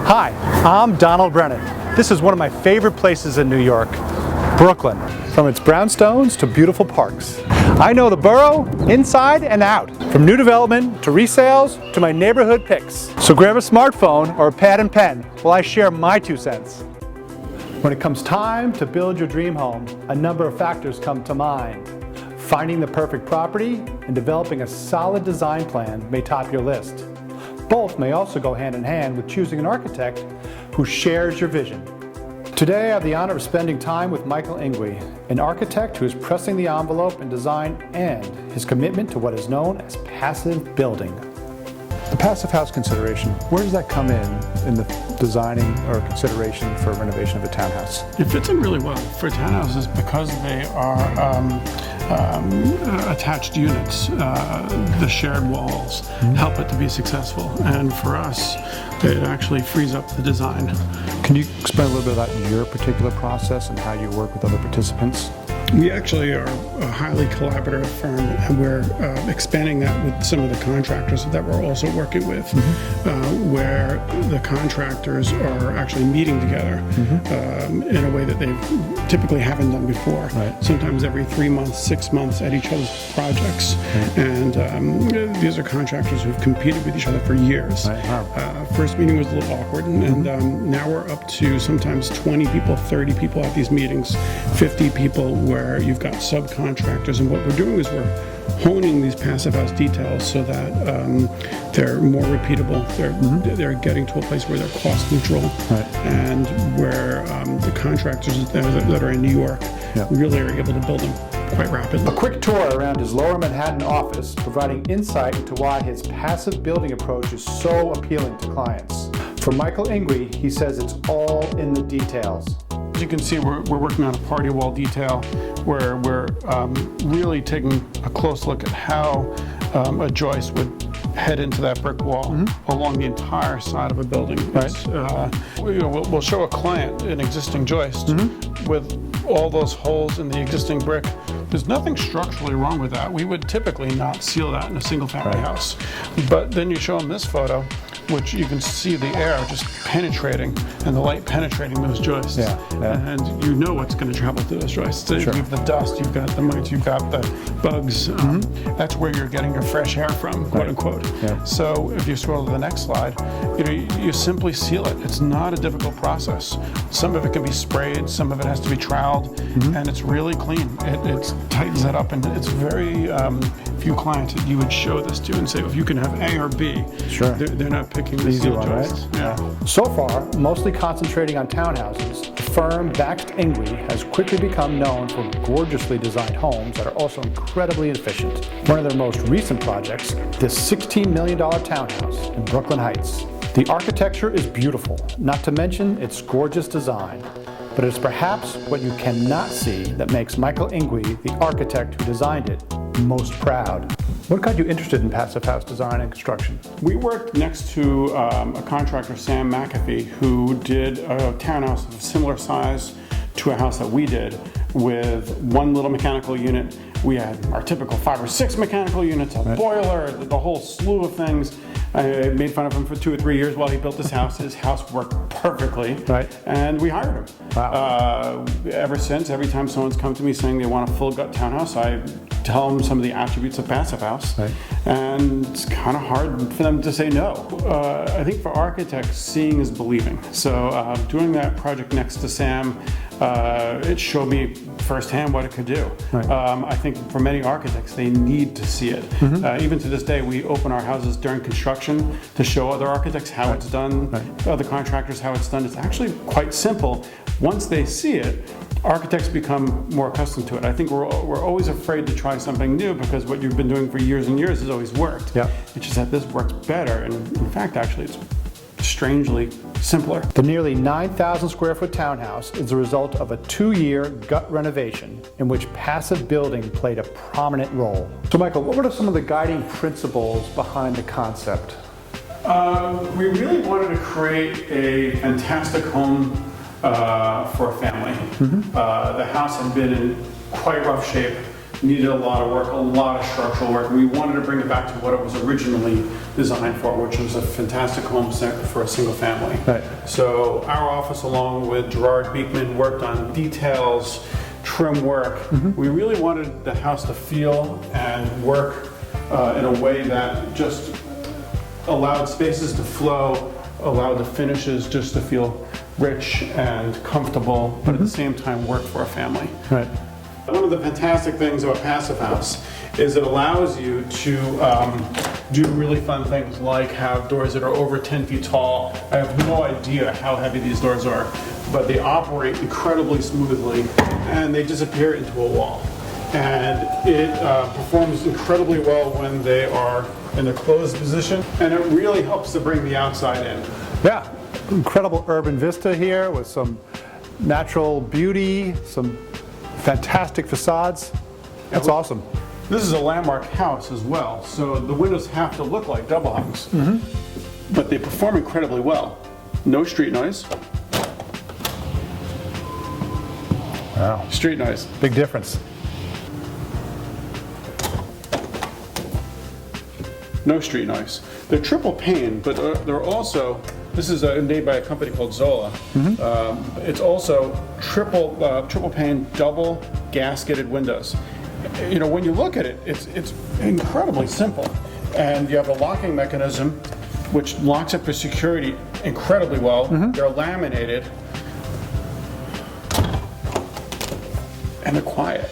Hi, I'm Donald Brennan. This is one of my favorite places in New York, Brooklyn. From its brownstones to beautiful parks. I know the borough inside and out, from new development to resales to my neighborhood picks. So grab a smartphone or a pad and pen while I share my 2 cents. When it comes time to build your dream home, a number of factors come to mind. Finding the perfect property and developing a solid design plan may top your list. Both may also go hand in hand with choosing an architect who shares your vision. Today I have the honor of spending time with Michael Ingui, an architect who is pressing the envelope in design and his commitment to what is known as passive building. The passive house consideration, where does that come in the designing or consideration for renovation of a townhouse? It fits in really well for townhouses because they are attached units. The shared walls help it to be successful, and for us it actually frees up the design. Can you explain a little bit about your particular process and how you work with other participants? We actually are a highly collaborative firm, and we're expanding that with some of the contractors that we're also working with, where the contractors are actually meeting together in a way that they typically haven't done before. Right. Sometimes every 3 months, 6 months at each other's projects. And these are contractors who've competed with each other for years. Right. Wow. First meeting was a little awkward, and now we're up to sometimes 20 people, 30 people at these meetings, 50 people, where you've got subcontractors. And what we're doing is we're honing these passive house details so that they're more repeatable. They're getting to a place where they're cost neutral, and where the contractors that are in New York really are able to build them quite rapidly. A quick tour around his Lower Manhattan office, providing insight into why his passive building approach is so appealing to clients. For Michael Ingui, he says it's all in the details. As you can see, we're working on a party wall detail where we're really taking a close look at how a joist would head into that brick wall along the entire side of a building. We'll show a client an existing joist with all those holes in the existing brick. There's nothing structurally wrong with that. We would typically not seal that in a single-family house. But then you show them this photo, which you can see the air just penetrating and the light penetrating those joists. And you know what's going to travel through those joists. You have the dust, you've got the mites, you've got the bugs. That's where you're getting your fresh air from, quote unquote. So if you scroll to the next slide, you simply seal it. It's not a difficult process. Some of it can be sprayed, some of it has to be troweled, and it's really clean. It tightens that up, and it's very few clients that you would show this to and say, if you can have A or B, they're not picking the easy seal one, joist. Right? So far, mostly concentrating on townhouses, the firm backed Ingui has quickly become known for gorgeously designed homes that are also incredibly efficient. One of their most recent projects, this $16 million townhouse in Brooklyn Heights. The architecture is beautiful, not to mention its gorgeous design. But it's perhaps what you cannot see that makes Michael Ingui, the architect who designed it, most proud. What got you interested in passive house design and construction? We worked next to a contractor, Sam McAfee, who did a townhouse of similar size to a house that we did, with one little mechanical unit. We had our typical 5 or 6 mechanical units, a boiler, the whole slew of things. I made fun of him for 2 or 3 years while he built this house. His house worked perfectly, and we hired him. Wow. Ever since, every time someone's come to me saying they want a full gut townhouse, I tell them some of the attributes of passive house, and it's kind of hard for them to say no. I think for architects, seeing is believing. So doing that project next to Sam, it showed me firsthand what it could do. I think for many architects, they need to see it. Even to this day, we open our houses during construction to show other architects how it's done, other contractors how it's done. It's actually quite simple. Once they see it, architects become more accustomed to it. I think we're always afraid to try something new because what you've been doing for years and years has always worked. It's just that this works better, and in fact, actually, it's strangely simpler. The nearly 9,000 square foot townhouse is the result of a 2-year gut renovation in which passive building played a prominent role. So Michael, what were some of the guiding principles behind the concept? We really wanted to create a fantastic home for a family. The house had been in quite rough shape needed a lot of work, a lot of structural work. We wanted to bring it back to what it was originally designed for, which was a fantastic home for a single family. Right. So our office, along with Gerard Beekman, worked on details, trim work. We really wanted the house to feel and work in a way that just allowed spaces to flow, allowed the finishes just to feel rich and comfortable, but at the same time work for a family. Right. One of the fantastic things about Passive House is it allows you to do really fun things like have doors that are over 10 feet tall. I have no idea how heavy these doors are, but they operate incredibly smoothly and they disappear into a wall. And it performs incredibly well when they are in a closed position, and it really helps to bring the outside in. Yeah, incredible urban vista here with some natural beauty, some fantastic facades. That's awesome. This is a landmark house as well, so the windows have to look like double hungs, but they perform incredibly well. No street noise. Wow. Street noise. Big difference. No street noise. They're triple pane, but they're also, this is made by a company called Zola. It's also triple pane, double gasketed windows. You know, when you look at it, it's incredibly simple. And you have a locking mechanism which locks up for security incredibly well. They're laminated. And they're quiet.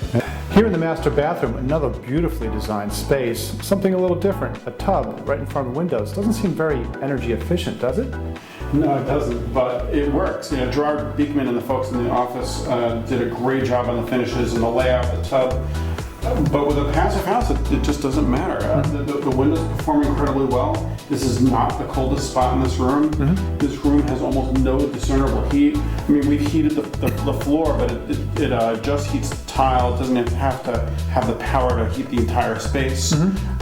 Here in the master bathroom, another beautifully designed space, something a little different, a tub right in front of the windows. Doesn't seem very energy efficient, does it? No, it doesn't, but it works. You know, Gerard Beekman and the folks in the office did a great job on the finishes and the layout of the tub. But with a Passive House, it just doesn't matter. The windows perform incredibly well. This is not the coldest spot in this room. This room has almost no discernible heat. I mean, we've heated the floor, but it just heats the tile. It doesn't have to have the power to heat the entire space.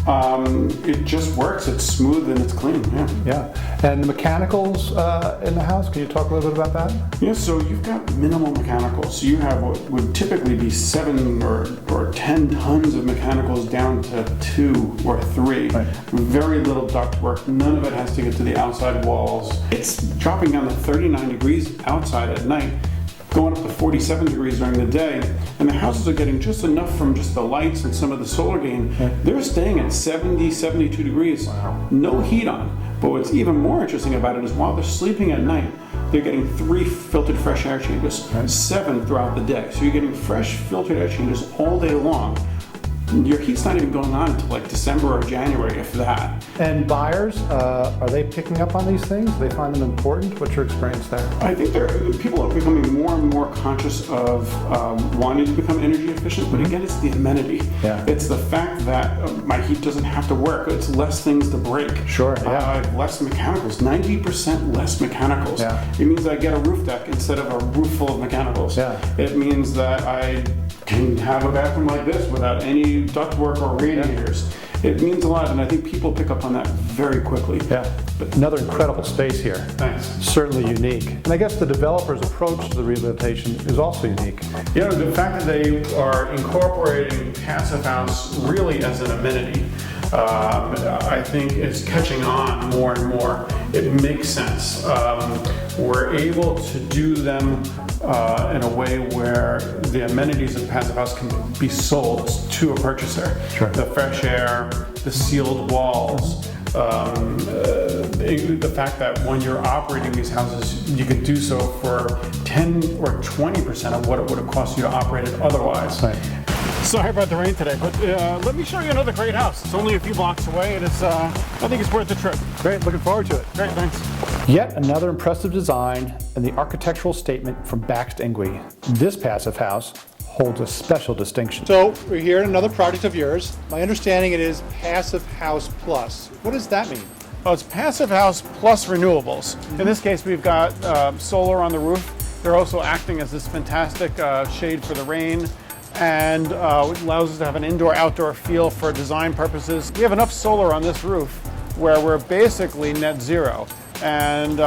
It just works. It's smooth and it's clean. Yeah. And the mechanicals in the house, can you talk a little bit about that? Yeah, so you've got minimal mechanicals. So you have what would typically be 7 or 10 tons of mechanicals down to 2 or 3. Right. Very little ductwork. None of it has to get to the outside walls. It's dropping down to 39 degrees outside at night, going up to 47 degrees during the day, and the houses are getting just enough from just the lights and some of the solar gain. They're staying at 70, 72 degrees. Wow. No heat on. But what's even more interesting about it is while they're sleeping at night, they're getting 3 filtered fresh air changes, 7 throughout the day. So you're getting fresh filtered air changes all day long. Your heat's not even going on until like December or January, if that. And buyers, are they picking up on these things? Do they find them important? What's your experience there? I think people are becoming more and more conscious of wanting to become energy efficient, but again, it's the amenity. Yeah. It's the fact that my heat doesn't have to work. It's less things to break. Sure, yeah. I have less mechanicals, 90% less mechanicals. Yeah. It means I get a roof deck instead of a roof full of mechanicals. Yeah. It means that I can have a bathroom like this without any ductwork or radiators. It means a lot, and I think people pick up on that very quickly. Yeah, but another incredible space here. Thanks. Certainly unique. And I guess the developer's approach to the rehabilitation is also unique. You know, the fact that they are incorporating Passive House really as an amenity, I think is catching on more and more. It makes sense. We're able to do them in a way where the amenities of Passive House can be sold to a purchaser. Sure. The fresh air, the sealed walls, the fact that when you're operating these houses, you can do so for 10 or 20% of what it would have cost you to operate it otherwise. Right. Sorry about the rain today, but let me show you another great house. It's only a few blocks away, and it's I think it's worth the trip. Great, looking forward to it. Great, thanks. Yet another impressive design and the architectural statement from Michael Ingui. This Passive House holds a special distinction. So we're here at another project of yours. My understanding it is Passive House Plus. What does that mean? Oh, it's Passive House plus renewables. In this case, we've got solar on the roof. They're also acting as this fantastic shade for the rain, and it allows us to have an indoor-outdoor feel for design purposes. We have enough solar on this roof where we're basically net zero. And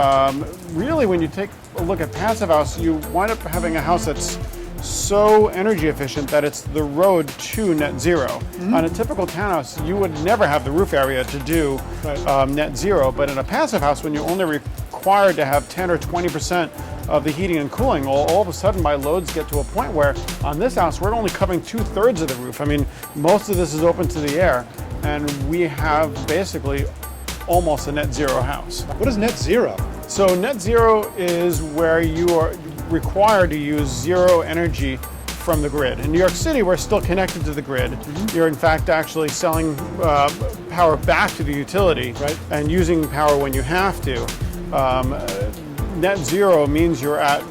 really, when you take a look at Passive House, you wind up having a house that's so energy efficient that it's the road to net zero. On a typical townhouse, you would never have the roof area to do net zero, but in a passive house, when you're only required to have 10 or 20% of the heating and cooling, all of a sudden my loads get to a point where on this house, we're only covering 2/3 of the roof. I mean, most of this is open to the air, and we have basically almost a net zero house. What is net zero? So net zero is where you are required to use zero energy from the grid. In New York City, we're still connected to the grid. You're in fact actually selling power back to the utility and using power when you have to. Net zero means you're at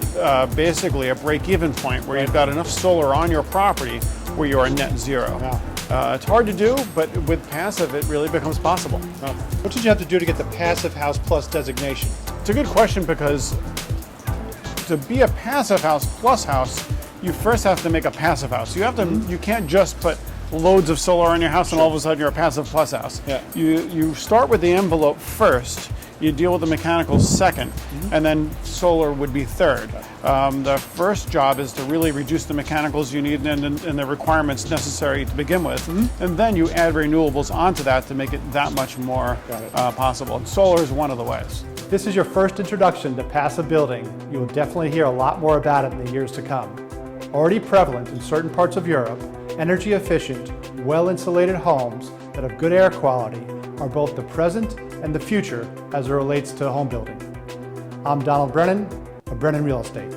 basically a break-even point where you've got enough solar on your property where you are net zero. Wow. It's hard to do, but with passive, it really becomes possible. Wow. What did you have to do to get the Passive House Plus designation? It's a good question, because to be a passive house plus house, you first have to make a passive house. You have to. You can't just put loads of solar on your house and all of a sudden you're a passive plus house. Yeah. You start with the envelope first. You deal with the mechanicals second, and then solar would be third. The first job is to really reduce the mechanicals you need and the requirements necessary to begin with, and then you add renewables onto that to make it that much more possible. And solar is one of the ways. If this is your first introduction to passive building, you will definitely hear a lot more about it in the years to come. Already prevalent in certain parts of Europe, energy efficient, well-insulated homes that have good air quality are both the present and the future as it relates to home building. I'm Donald Brennan of Brennan Real Estate.